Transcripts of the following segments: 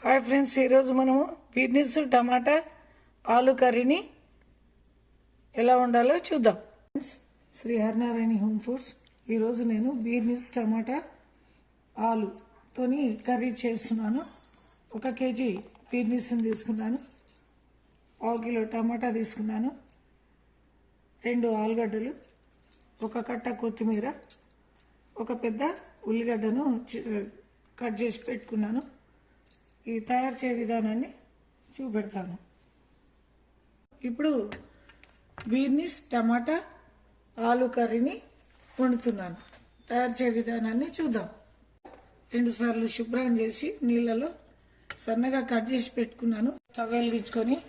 Hi friends, ఈరోజు మనము beans టమాటా ఆలు కర్రీని ఎలా వండాలో చూద్దాం. Friends, Shri Harinarayana home foods. ఈరోజు నేను బీన్స్ టమాటా ఆలుతోని కర్రీ చేస్తున్నాను. 1 కేజీ బీన్స్ని తీసుకున్నాను, 1/2 కిలో టమాటా తీసుకున్నాను, 2 ఆలుగడ్డలు, 1 కట్ట కొత్తిమీర, 1 పెద్ద ఉల్లిగడ్డను కట్ చేసి పెట్టుకున్నాను. ఈ తయారు చేసే విధానాన్ని చూపెడతాను. ఇప్పుడు బీన్స్ టమాటా ఆలు కర్రీని వండుతున్నాను. తయారు చేసే విధానాన్ని చూద్దాం. 2 సార్లు శుభ్రం చేసి నీళ్ళలో సన్నగా కట్ చేసి పెట్టుకున్నాను. స్టవ్ వెలిగించుకొని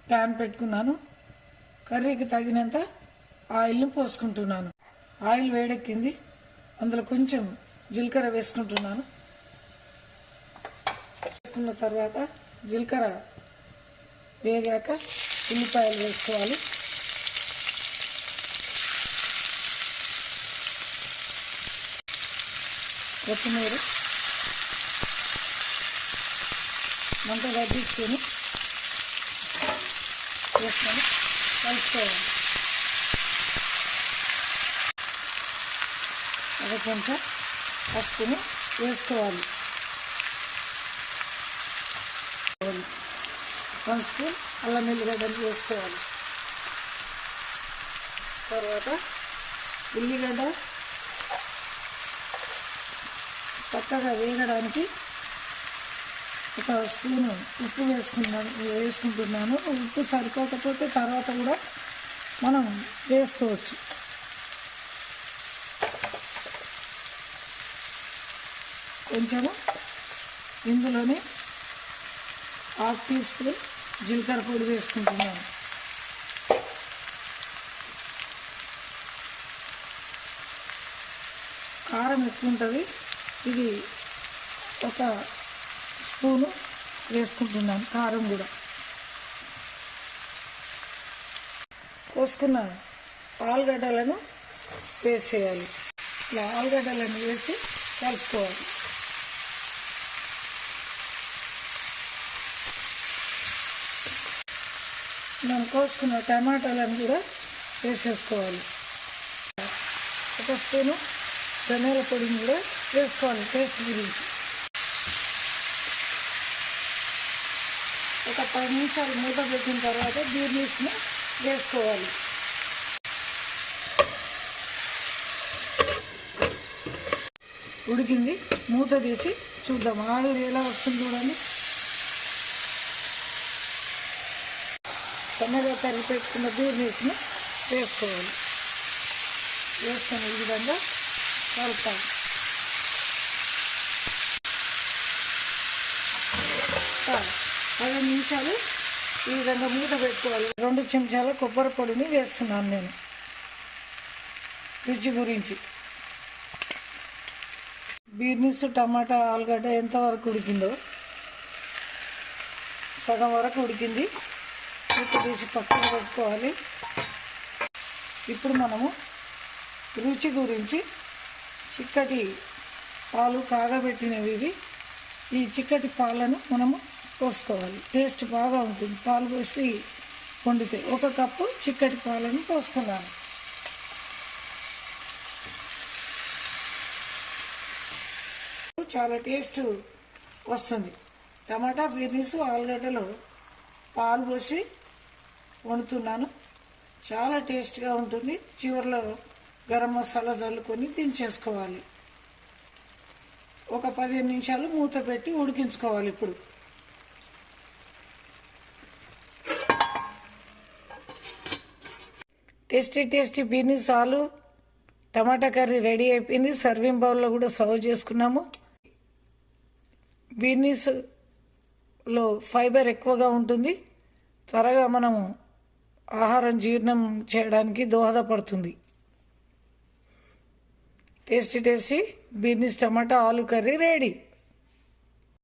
ప్యాన్ పెట్టుకున్నాను. కర్రీకి తగినంత ఆయిల్ని పోసుకుంటున్నాను. ఆయిల్ వేడెక్కింది, అందులో కొంచెం జీలకర్ర వేసుకుంటున్నాను. వేసుకున్న తర్వాత జీలకర్ర వేగాక ఉల్లిపాయలు వేసుకోవాలి. కొత్తిమీర మంట తగ్గించుకొని వేసుకొని కలుపుకోవాలి. అది కొంచెం పసుపుని వేసుకోవాలి. 1 స్పూన్ అల్లం ఎల్లిగడ్డలు వేసుకోవాలి. తర్వాత ఉల్లిగడ్డ చక్కగా వేగడానికి 1 స్పూను ఉప్పు వేసుకుంటున్నాను. ఉప్పు సరిపోకపోతే తర్వాత కూడా మనం వేసుకోవచ్చు. కొంచెము ఇందులోనే 1/2 టీ స్పూన్ జీలకర్ర పొడి వేసుకుంటున్నాను. కారం ఎక్కువ ఉంటుంది, ఇది 1 స్పూను వేసుకుంటున్నాను. కారం కూడా కోసుకున్న ఆలుగడ్డలను వేసేయాలి. ఇలా ఆలుగడ్డలను వేసి కలుపుకోవాలి. మనం కోసుకున్న టమాటాలను కూడా వేసేసుకోవాలి. 1 స్పూను ధనియాల పొడిని కూడా వేసుకోవాలి టేస్ట్ గురించి. ఒక 10 నిమిషాలు మూత పెట్టిన తర్వాత బీన్స్ని వేసుకోవాలి. ఉడికింది, మూత తీసి చూద్దాం. ఆవిరి ఎలా వస్తుంది చూడండి. సన్నగా తరిగి పెట్టుకున్న బీన్స్ని వేసుకోవాలి. వేసుకొని ఈ విధంగా కలుపుతాం. 10 నిమిషాలు ఈ విధంగా మూత పెట్టుకోవాలి. 2 చెంచాల కొబ్బరి పొడిని వేస్తున్నాను నేను రుచి గురించి. బీన్స్ టమాటా ఆలుగడ్డ ఎంతవరకు ఉడికిందో సగం వరకు ఉడికింది. మూత తీసి పక్కన పెట్టుకోవాలి. ఇప్పుడు మనము రుచి గురించి చిక్కటి పాలు కాగబెట్టినవి ఇవి. ఈ చిక్కటి పాలను మనము పోసుకోవాలి. టేస్ట్ బాగా ఉంటుంది పాలు పోసి వండితే. 1 కప్పు చిక్కటి పాలను పోసుకున్నాను. చాలా టేస్ట్ వస్తుంది. టమాటా బీన్స్ ఆలుగడ్డలో పాలు పోసి వండుతున్నాను. చాలా టేస్ట్గా ఉంటుంది. చివరిలో గరం మసాలా చల్లుకొని దించేసుకోవాలి. ఒక 15 నిమిషాలు మూత పెట్టి ఉడికించుకోవాలి. ఇప్పుడు టేస్టీ బీన్స్ ఆలు టమాటా కర్రీ రెడీ అయిపోయింది. సర్వింగ్ బౌల్లో కూడా సర్వ్ చేసుకున్నాము. బీన్స్లో ఫైబర్ ఎక్కువగా ఉంటుంది. త్వరగా మనము ఆహారం జీర్ణం చేయడానికి దోహదపడుతుంది. టేస్టీ బీన్స్ టమాటా ఆలు కర్రీ రెడీ.